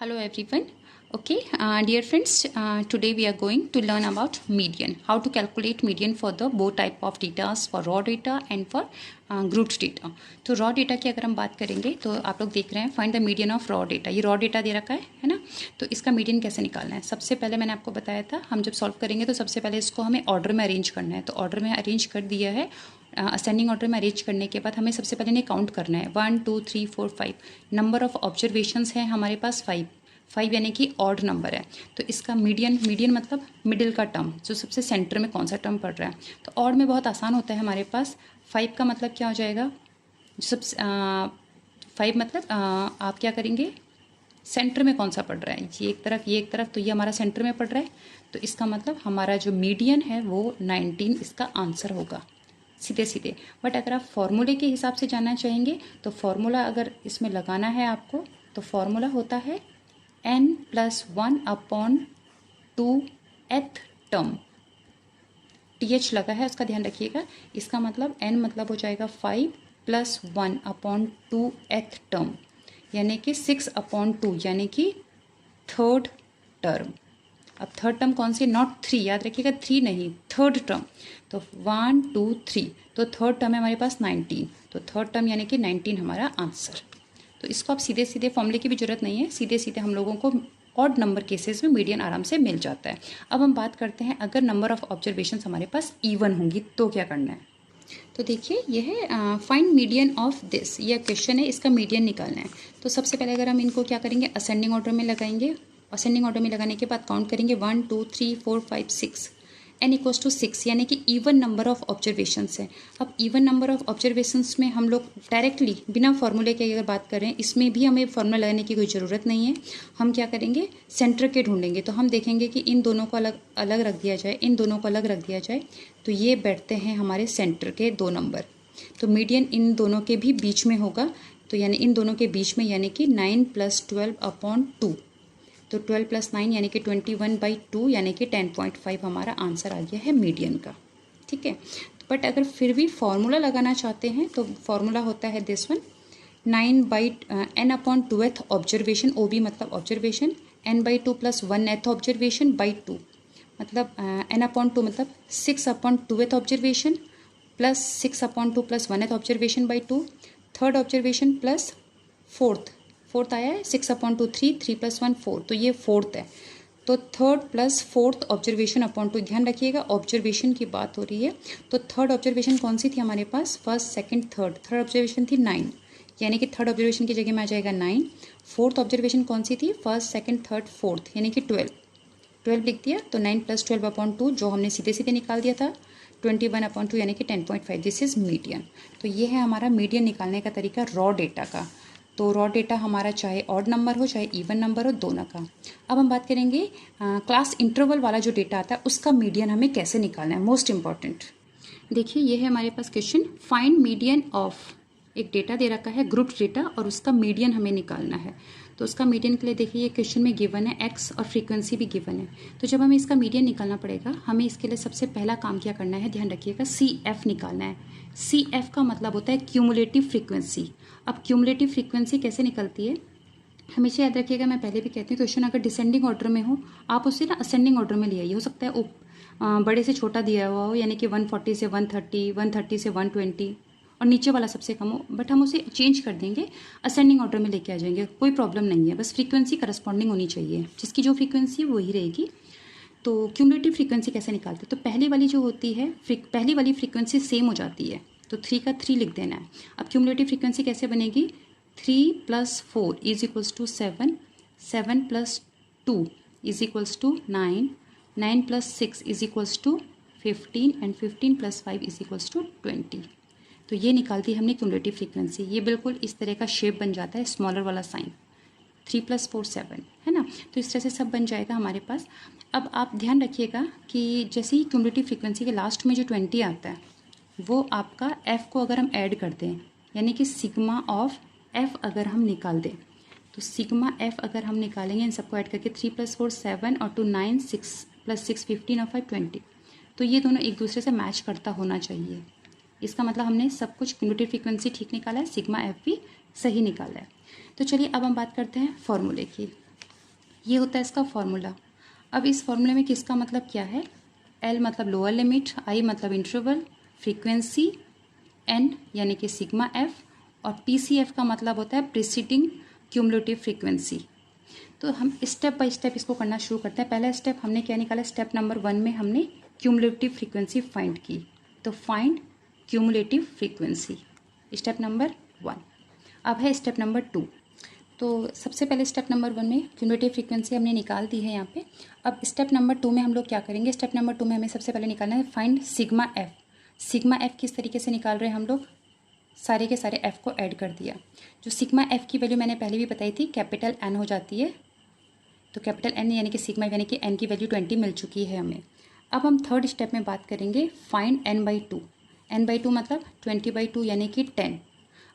Hello everyone. Okay, dear friends, today we are going to learn about median. How to calculate median for the both type of data, for raw data and for grouped data. तो raw data की अगर हम बात करेंगे तो आप लोग देख रहे हैं find the median of raw data. ये raw data दे रखा है ना। तो इसका median कैसे निकालना है? सबसे पहले मैंने आपको बताया था, हम जब सॉल्व करेंगे तो सबसे पहले इसको हमें ऑर्डर में अरेंज करना है। तो ऑर्डर में अरेंज कर दिया है। असेंडिंग ऑर्डर में अरेंज करने के बाद हमें सबसे पहले इन्हें काउंट करना है। 1 2 3 4 5 नंबर ऑफ ऑब्जर्वेशंस हैं हमारे पास 5 यानी कि ऑड नंबर है। तो इसका मीडियन मतलब मिडिल का टर्म, जो सबसे सेंटर में कौन सा टर्म पड़ रहा है। तो ऑड में बहुत आसान होता है हमारे पास। 5 का मतलब क्या हो जाएगा, सबसे 5 मतलब आप क्या करेंगे, सेंटर में कौन सा पड़ रहा है, ये एक तरफ, तो ये हमारा सेंटर में पड़ रहा है। तो इसका मतलब हमारा जो मीडियन है वो 19 इसका आंसर होगा, सीधे सीधे। बट अगर आप फॉर्मूले के हिसाब से जानना चाहेंगे तो फॉर्मूला अगर इसमें लगाना है आपको, तो फॉर्मूला होता है n+1/2th टर्म। th लगा है, उसका ध्यान रखिएगा। इसका मतलब n मतलब हो जाएगा 5 + 1/2th टर्म, यानी कि 6/2, यानी कि थर्ड टर्म। अब थर्ड टर्म कौन सी, नॉट 3, याद रखिएगा 3 नहीं, थर्ड टर्म। तो 1 2 3, तो थर्ड टर्म है हमारे पास 19, तो थर्ड टर्म यानी कि 19 हमारा आंसर। तो इसको आप सीधे सीधे, फॉर्मूले की भी जरूरत नहीं है, सीधे सीधे हम लोगों को ऑड नंबर केसेस में मीडियन आराम से मिल जाता है। अब हम बात करते हैं अगर नंबर ऑफ ऑब्जर्वेशंस हमारे पास इवन होंगी तो क्या करना है। तो देखिए यह है फाइंड मीडियन ऑफ दिस, यह क्वेश्चन है, इसका मीडियन निकालना है। तो सबसे पहले अगर हम इनको क्या करेंगे, असेंडिंग ऑर्डर में लगाएंगे। असेंडिंग ऑर्डर में लगाने के बाद काउंट करेंगे 1 2 3 4 5 6, n = 6, यानी कि इवन नंबर ऑफ ऑब्जर्वेशंस है। अब इवन नंबर ऑफ ऑब्जर्वेशंस में हम लोग डायरेक्टली बिना फॉर्मूले के अगर बात करें, इसमें भी हमें फॉर्मूला लगाने की कोई ज़रूरत नहीं है। हम क्या करेंगे, सेंटर के ढूंढेंगे। तो हम देखेंगे कि इन दोनों को अलग अलग रख दिया जाए, इन दोनों को अलग रख दिया जाए, तो ये बैठते हैं हमारे सेंटर के 2 नंबर। तो मीडियन इन दोनों के भी बीच में होगा, तो यानी इन दोनों के बीच में, यानी कि 9 + 12/2, तो 12 + 9 यानी कि 21/2, यानी कि 10.5 हमारा आंसर आ गया है मीडियन का। ठीक है। बट अगर फिर भी फॉर्मूला लगाना चाहते हैं तो फॉर्मूला होता है this one, n/2th observation, OB मतलब observation, n/2 + 1th observation by 2, मतलब n/2 मतलब 6/2th observation plus 6/2 + 1th observation by 2, third observation plus fourth आया है 6/2, 3 + 1 4, तो ये फोर्थ है। तो third plus fourth observation upon 2, ध्यान रखिएगा ऑब्जर्वेशन की बात हो रही है। तो थर्ड ऑब्जर्वेशन कौन सी थी हमारे पास, first second third, third observation थी 9, यानी कि थर्ड ऑब्जर्वेशन की जगह में आ जाएगा 9। फोर्थ ऑब्जर्वेशन कौन सी थी, फर्स्ट सेकंड थर्ड फोर्थ, यानी कि 12 लिख दिया। तो 9 + 12/2 जो हमने सीधे सीधे निकाल दिया था, 21/2 यानी कि 10.5, दिस इज मीडियन। तो ये है हमारा मीडियन निकालने का तरीका रॉ डेटा का। तो रॉ डेटा हमारा चाहे ऑड नंबर हो चाहे इवन नंबर हो, दोनों का। अब हम बात करेंगे क्लास इंटरवल वाला जो डेटा आता है उसका मीडियन हमें कैसे निकालना है, मोस्ट इंपॉर्टेंट। देखिए ये है हमारे पास क्वेश्चन, फाइंड मीडियन ऑफ, एक डेटा दे रखा है ग्रुप डेटा, और उसका मीडियन हमें निकालना है। तो उसका मीडियन के लिए देखिए ये क्वेश्चन में गिवन है एक्स और फ्रीक्वेंसी भी गिवन है। तो जब हमें इसका मीडियन निकालना पड़ेगा, हमें इसके लिए सबसे पहला काम क्या करना है, ध्यान रखिएगा, CF निकालना है। CF का मतलब होता है क्यूमुलेटिव फ्रीक्वेंसी। अब क्यूमुलेटिव फ्रीक्वेंसी कैसे निकलती है, हमेशा याद रखिएगा, मैं पहले भी कहती हूँ क्वेश्चन अगर डिसेंडिंग ऑर्डर में हो, आप उसे ना असेंडिंग ऑर्डर में ले आइए। हो सकता है बड़े से छोटा दिया हुआ हो, यानी कि 140 से 130, 130 से 120, और नीचे वाला सबसे कम हो, बट हम उसे चेंज कर देंगे, असेंडिंग ऑर्डर में लेके आ जाएंगे, कोई प्रॉब्लम नहीं है। बस फ्रीक्वेंसी करस्पॉन्डिंग होनी चाहिए, जिसकी जो फ्रीक्वेंसी वही रहेगी। तो क्यूमुलेटिव फ्रीक्वेंसी कैसे निकालते हैं, तो पहली वाली जो होती है, पहली वाली फ्रीक्वेंसी सेम हो जाती है, तो 3 का 3 लिख देना है। अब क्यूमुलेटिव फ्रीक्वेंसी कैसे बनेगी, 3 + 4 = 7, 7 + 2 = 9, 9 + 6 = 15, एंड 15 + 5 = 20। तो ये निकाल दी हमने क्यूमुलेटिव फ्रीक्वेंसी। ये बिल्कुल इस तरह का शेप बन जाता है, स्मॉलर वाला साइन, 3 + 4 7, है ना। तो इस तरह से सब बन जाएगा हमारे पास। अब आप ध्यान रखिएगा कि जैसे ही क्यूमुलेटिव फ्रीक्वेंसी के लास्ट में जो 20 आता है, वो आपका F को अगर हम ऐड कर दें, यानी कि सिग्मा ऑफ F अगर हम निकाल दें, तो सिग्मा F अगर हम निकालेंगे इन सबको ऐड करके, 3 + 4 7 और 2 9, 6 + 6 15 और 5 20, तो ये दोनों एक दूसरे से मैच करता होना चाहिए। इसका मतलब हमने सब कुछ क्यूमुलेटिव फ्रीक्वेंसी ठीक निकाला है, सिग्मा F भी सही निकाला है। तो चलिए अब हम बात करते हैं फॉर्मूले की। ये होता है इसका फॉर्मूला। अब इस फॉर्मूले में किसका मतलब क्या है, एल मतलब लोअर लिमिट, आई मतलब इंटरवल, फ्रीक्वेंसी एन यानी कि सिग्मा एफ, और पीसीएफ का मतलब होता है प्रीसीडिंग क्यूमुलेटिव फ्रीक्वेंसी। तो हम स्टेप बाय स्टेप इसको करना शुरू करते हैं। पहला स्टेप हमने क्या निकाला, स्टेप नंबर 1 में हमने क्यूमुलेटिव फ्रीक्वेंसी फाइंड की। तो find cumulative frequency, step number 1। अब है स्टेप नंबर 2। तो सबसे पहले स्टेप नंबर 1 में क्यूमुलेटिव फ्रीक्वेंसी हमने निकाल दी है यहाँ पे। अब स्टेप नंबर 2 में हम लोग क्या करेंगे, स्टेप नंबर 2 में हमें सबसे पहले निकालना है find sigma F. Sigma F किस तरीके से निकाल रहे हैं हम लोग, सारे के सारे एफ को ऐड कर दिया। जो सिग्मा एफ की वैल्यू मैंने पहले भी बताई थी, कैपिटल एन हो जाती है। तो कैपिटल एन यानी कि सिग्मा यानी कि एन की वैल्यू 20 मिल चुकी है हमें। अब हम थर्ड स्टेप में बात करेंगे find n by 2। N by 2 मतलब 20/2 यानी कि 10।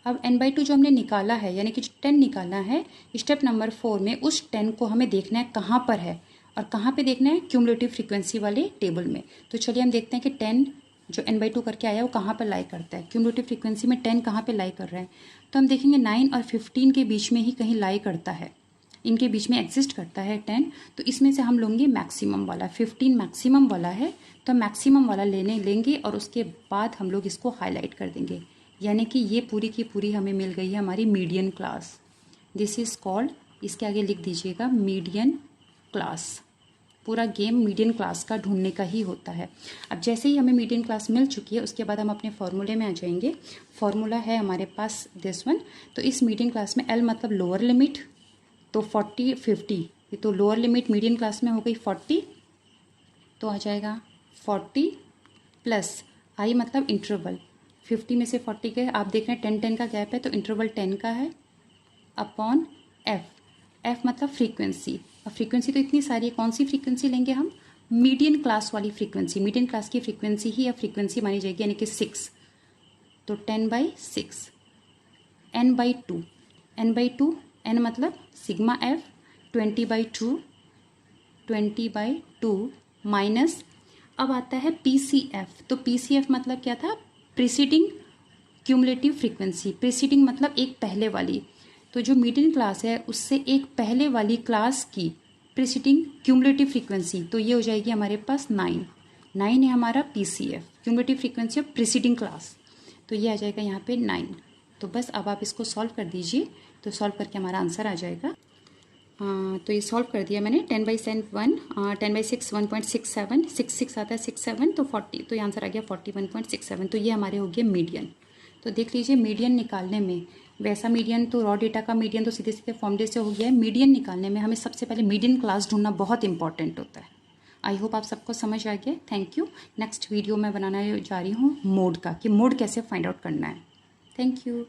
अब एन बाई 2 जो हमने निकाला है यानी कि 10 निकालना है, स्टेप नंबर 4 में उस 10 को हमें देखना है कहाँ पर है, और कहाँ पे देखना है, क्यूमुलेटिव फ्रीक्वेंसी वाले टेबल में। तो चलिए हम देखते हैं कि 10 जो एन बाई 2 करके आया वो कहाँ पर लाई करता है, क्यूमुलेटिव फ्रीक्वेंसी में 10 कहाँ पे लाई कर रहा है। तो हम देखेंगे 9 और 15 के बीच में ही कहीं लाई करता है, इनके बीच में एग्जिस्ट करता है 10। तो इसमें से हम लेंगे मैक्सिमम वाला, 15 मैक्सिमम वाला है तो मैक्सिमम वाला लेंगे और उसके बाद हम लोग इसको हाईलाइट कर देंगे, यानी कि ये पूरी की पूरी हमें मिल गई है हमारी median class. This is called, इसके आगे लिख दीजिएगा मीडियन क्लास। पूरा गेम मीडियन क्लास का ढूंढने का ही होता है। अब जैसे ही हमें मीडियन क्लास मिल चुकी है उसके बाद हम अपने फॉर्मूले में आ जाएंगे। फॉर्मूला है हमारे पास दिस वन। तो इस मीडियन क्लास में एल मतलब लोअर लिमिट, तो 40 50, ये तो लोअर लिमिट मीडियन क्लास में हो गई 40, तो आ जाएगा 40 प्लस आई मतलब इंटरवल, 50 में से 40 के आप देख रहे हैं 10-10 का गैप है तो इंटरवल 10 का है, अपॉन एफ। एफ मतलब फ्रीक्वेंसी। अब फ्रीक्वेंसी तो इतनी सारी है, कौन सी फ्रीक्वेंसी लेंगे हम, मीडियन क्लास वाली फ्रीक्वेंसी। मीडियन क्लास की फ्रीक्वेंसी ही अब फ्रीक्वेंसी मानी जाएगी यानी कि 6, तो 10/6। N by 2, n by 2, n मतलब सिग्मा एफ, 20/2, 20/2 माइनस, अब आता है पीसीएफ। तो पीसीएफ मतलब क्या था, प्रीसीडिंग क्यूमुलेटिव फ्रीक्वेंसी। प्रीसीडिंग मतलब एक पहले वाली, तो जो मीडियन क्लास है उससे एक पहले वाली क्लास की प्रीसीडिंग क्यूमुलेटिव फ्रीक्वेंसी, तो ये हो जाएगी हमारे पास 9 है हमारा PCF, cumulative frequency of preceding class. तो ये आ जाएगा यहाँ पे 9। तो बस अब आप इसको सॉल्व कर दीजिए, तो सॉल्व करके हमारा आंसर आ जाएगा। तो ये सॉल्व कर दिया मैंने, 10/7 10/6 1.67, 6 आता है 6 7 तो 40, तो ये आंसर आ गया 41.67। तो ये हमारे हो गए मीडियन। तो देख लीजिए मीडियन निकालने में, वैसा मीडियन तो रॉ डेटा का मीडियन तो सीधे सीधे फॉर्मूले से हो गया है, मीडियन निकालने में हमें सबसे पहले मीडियन क्लास ढूंढना बहुत इंपॉर्टेंट होता है। आई होप आप सबको समझ आ गया। Thank you. नेक्स्ट वीडियो में बनाना जा रही हूँ मोड का, कि मोड कैसे फाइंड आउट करना है। Thank you.